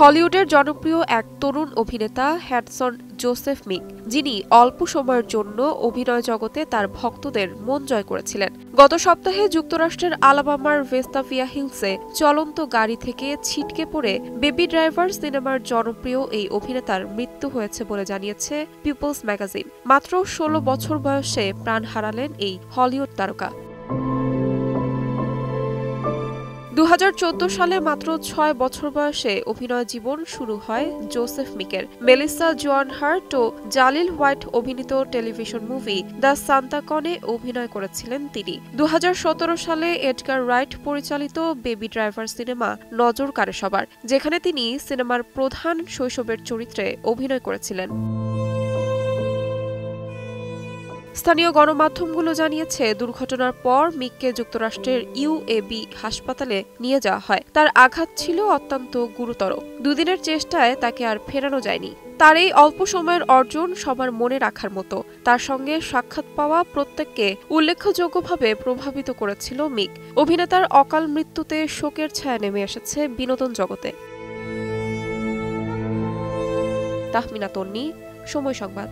হলিউডের জনপ্রিয় এক তরুণ অভিনেতা হ্যাডসন জোসেফ মিক, যিনি অল্প সময়ের জন্য অভিনয় জগতে তার ভক্তদের মন জয় করেছিলেন। গত সপ্তাহে যুক্তরাষ্ট্রের আলাবামার ভেস্তাভিয়া হিলসে চলন্ত গাড়ি থেকে ছিটকে পড়ে বেবি ড্রাইভার সিনেমার জনপ্রিয় এই অভিনেতার মৃত্যু হয়েছে বলে জানিয়েছে পিপলস ম্যাগাজিন। মাত্র ১৬ বছর বয়সে প্রাণ হারালেন এই হলিউড তারকা। ২০১৪ সালে মাত্র ৬ বছর বয়সে অভিনয় জীবন শুরু হয় জোসেফ মিকের। মেলিসা জোয়ান হার্ট ও জালিল হোয়াইট অভিনীত টেলিভিশন মুভি দ্য সান্তাকনে অভিনয় করেছিলেন তিনি। ২০১৭ সালে এডগার রাইট পরিচালিত বেবি ড্রাইভার সিনেমা নজর কাড়ে সবার, যেখানে তিনি সিনেমার প্রধান শৈশবের চরিত্রে অভিনয় করেছিলেন। স্থানীয় গণমাধ্যমগুলো জানিয়েছে, দুর্ঘটনার পর মিককে যুক্তরাষ্ট্রের ইউএবি হাসপাতালে নিয়ে যাওয়া হয়। তার আঘাত ছিল অত্যন্ত গুরুতর। দুদিনের চেষ্টায় তাকে আর ফেরানো যায়নি। তার এই অল্প সময়ের অর্জন সবার মনে রাখার মতো। তার সঙ্গে সাক্ষাৎ পাওয়া প্রত্যেককে উল্লেখযোগ্যভাবে প্রভাবিত করেছিল মিক। অভিনেতার অকাল মৃত্যুতে শোকের ছায়া নেমে এসেছে বিনোদন জগতে। তাহমিনা তন্নি, সময় সংবাদ।